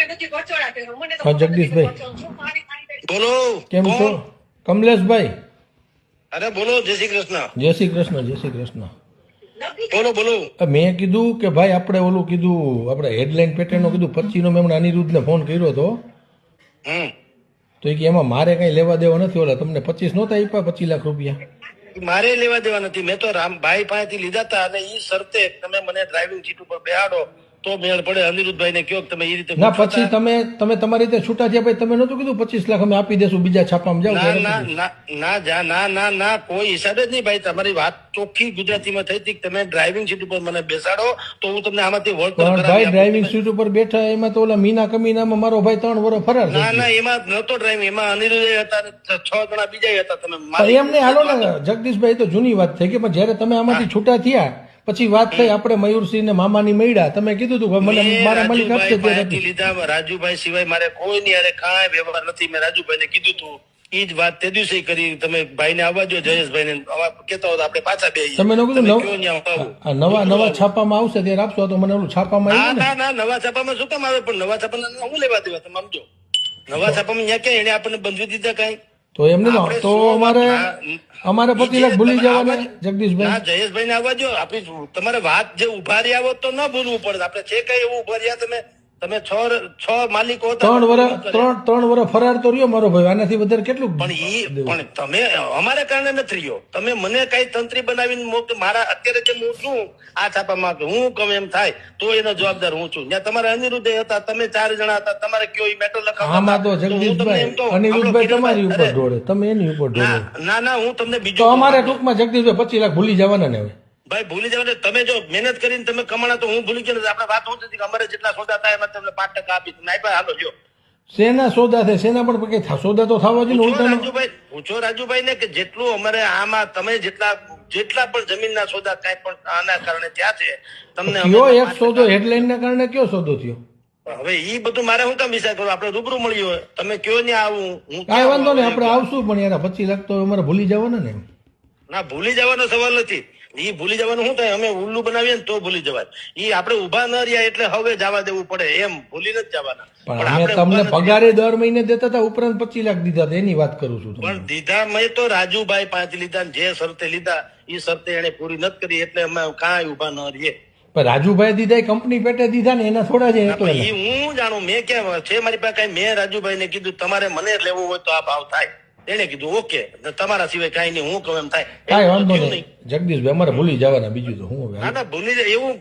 હા જગદીશભાઈ બોલો કેમ છો? કમલેશભાઈ અરે બોલો જય શ્રી કૃષ્ણ. જય શ્રી કૃષ્ણ જય શ્રી કૃષ્ણ. બોલો બોલો. મેં કીધું કે ભાઈ આપણે ઓલું કીધું આપણે હેડલાઇન પેટર્નનું કીધું 25 નો મેં હમણાં અનિરુદ્ધને ફોન કર્યો હતો તો એ કે એમાં મારે કઈ લેવા દેવા નથી. ઓલા તમને 25 નહોતા આપ્યા 25 લાખ રૂપિયા? મારે લેવા દેવા નથી. મેં તો રામભાઈ પાસેથી લીધા હતા અને ઈ શરતે તમે મને ડ્રાઇવિંગ સીટ ઉપર બેહાડો તો મેળ પડે. અનિરુદ્ધભાઈ ને કયો તમે એ રીતે ના પછી તમે તમારી રીતે છૂટા થયા પછી તમે નહોતું કીધું 25 લાખ અમે આપી દેશું બીજા છાપામાં જાવ? ના ના ના ના જા ના ના ના કોઈ હિસાબે જ નહીં ભાઈ. તમારી વાત ચોખ્ખી ગુજરાતીમાં થઈ હતી કે તમે ડ્રાઇવિંગ સીટ ઉપર મને બેસાડો તો હું તમને આમાંથી વળતર પણ ભાઈ ડ્રાઇવિંગ સીટ ઉપર બેઠા એમાં તો ઓલા મીના કમીનામાં મારો ભાઈ 3 વર્ષ ફરાર થઈ ના ગયો. ના એમાં નહોતો ડ્રાઇવિંગ, એમાં અનિરુદ્ધ હતા 6 જણા બીજા હતા. તમે પણ એમને હાલો ને જગદીશભાઈ તો જૂની વાત થઈ ગઈ પણ જયારે તમે આમાંથી છૂટા થયા પછી વાત થઈ આપણે મયુરસિંહ ને મામાની મળ્યા તમે કીધું હતું કે મને મારા માલિક આપશે તે નથી લીધા. રાજુભાઈ સિવાય મારે કોઈ ની હારે કાંઈ વ્યવહાર નથી. મેં રાજુભાઈ ને કીધું તું ઈ જ વાત તે દિવસે કરી. તમે ભાઈ ને આવવા જો જયેશભાઈ ને કેતા હોય આપણે પાછા બે તમે ન કીધું નવા છાપામાં આવશે ત્યારે આપશો તો મને ઓલું છાપામાં આવ્યું ને. ના ના નવા છાપામાં શું કામ આવે? પણ નવા છાપામાં હું લેવા દેવા તમે સમજો. નવા છાપામાં ત્યાં ક્યાં એને આપણને બંધવી દીધા કઈ? તો એમને તો અમારે 25 લાખ ભૂલી જવાના જગદીશભાઈ. ના જયેશભાઈ ને આવવા જો. આપણી તમારે વાત જે ઉભા રહ્યા હોત તો ન ભૂલવું પડે. આપણે છે કઈ એવું ઉભા રહ્યા તમે 6 માલિકો હતા. 3 વર્ષ ફરાર તો રહ્યો મારો ભાઈ. આનાથી વધારે કેટલું? પણ તમે અમારે કારણે નથી રહ્યો. તમે મને કઈ તંત્રી બનાવીને મારા અત્યારે જે હું છું આ છાપામાં હું ગમે એમ થાય તો એનો જવાબદાર હું છું. ત્યાં તમારે અનિરુદ્ધ હતા, તમે 4 જણા હતા. તમારે કયો ઈ મેટર લખાવતા. આમાં તો જગદીશભાઈ અનિરુદ્ધભાઈ તમારી ઉપર ઢોળે, તમે એની ઉપર ઢોળો. ના ના હું તમને બીજું તો અમારે ટૂંકમાં જગદીશભાઈ 25 લાખ ભૂલી જવાના ને હવે. ભાઈ ભૂલી જાવ. તમે જો મહેનત કરીને તમે કમાણા તો હું ભૂલી ગયો. આપણે વાત હું નથી કે અમારે જેટલા સોદા થાય એમાં તમને 5% આપી. તમે આપ્યા હાલો લ્યો. શેના સોદા થાય? શેના પણ કઈ સોદા તો થવા જોઈએ ને. રાજુભાઈ પૂછો રાજુભાઈ ને કે જેટલું અમારે આમાં તમે જેટલા પણ જમીનના સોદા કઈ પણ આના કારણે થયા છે તમને કયો એક સોદો હેડલાઇન ના કારણે કયો સોદો થયો? હવે ઈ બધું મારે હું કામ વિચાર કરું? આપણે રૂબરૂ મળ્યું હોય તમે કયો ને આવું હું કઈ વાંધો નહીં આપણે આવશું પણ યાર 25 લાખ તો અમારે ભૂલી જવાના ને. ના ભૂલી જવાનો સવાલ નથી. ઈ ભૂલી જવાનું શું થાય? અમે ઉલ્લુ બનાવીએ ને તો ભૂલી જવાય. ઈ આપણે ઉભા ન રહ્યા એટલે હવે જવા દેવું પડે એમ ભૂલી નથી જવાના. પણ અમે તમને પગારે દર મહિને દેતા હતા ઉપરાંત 25 લાખ દીધા હતા એની વાત કરું છું. પણ દીધા મેં તો રાજુભાઈ પાંચ લીધા જે શરતે લીધા એ શરતે એને પૂરી નથી કરી એટલે અમે કાંઈ ઉભા ન રહીએ. પણ રાજુભાઈ દીધા કંપની પેટે દીધા ને એના થોડા છે. હું જાણું મેં ક્યાં છે મારી પાસે કઈ? મેં રાજુભાઈ ને કીધું તમારે મને લેવું હોય તો આ ભાવ થાય. એને કીધું ઓકે, તમારા સિવાય કઈ નહીં, હું કહું એમ થાય. કઈ વાંધો નહીં જગદીશભાઈ અમારે ભૂલી જવાના બીજું તો હું. ના ભૂલી જાય એવું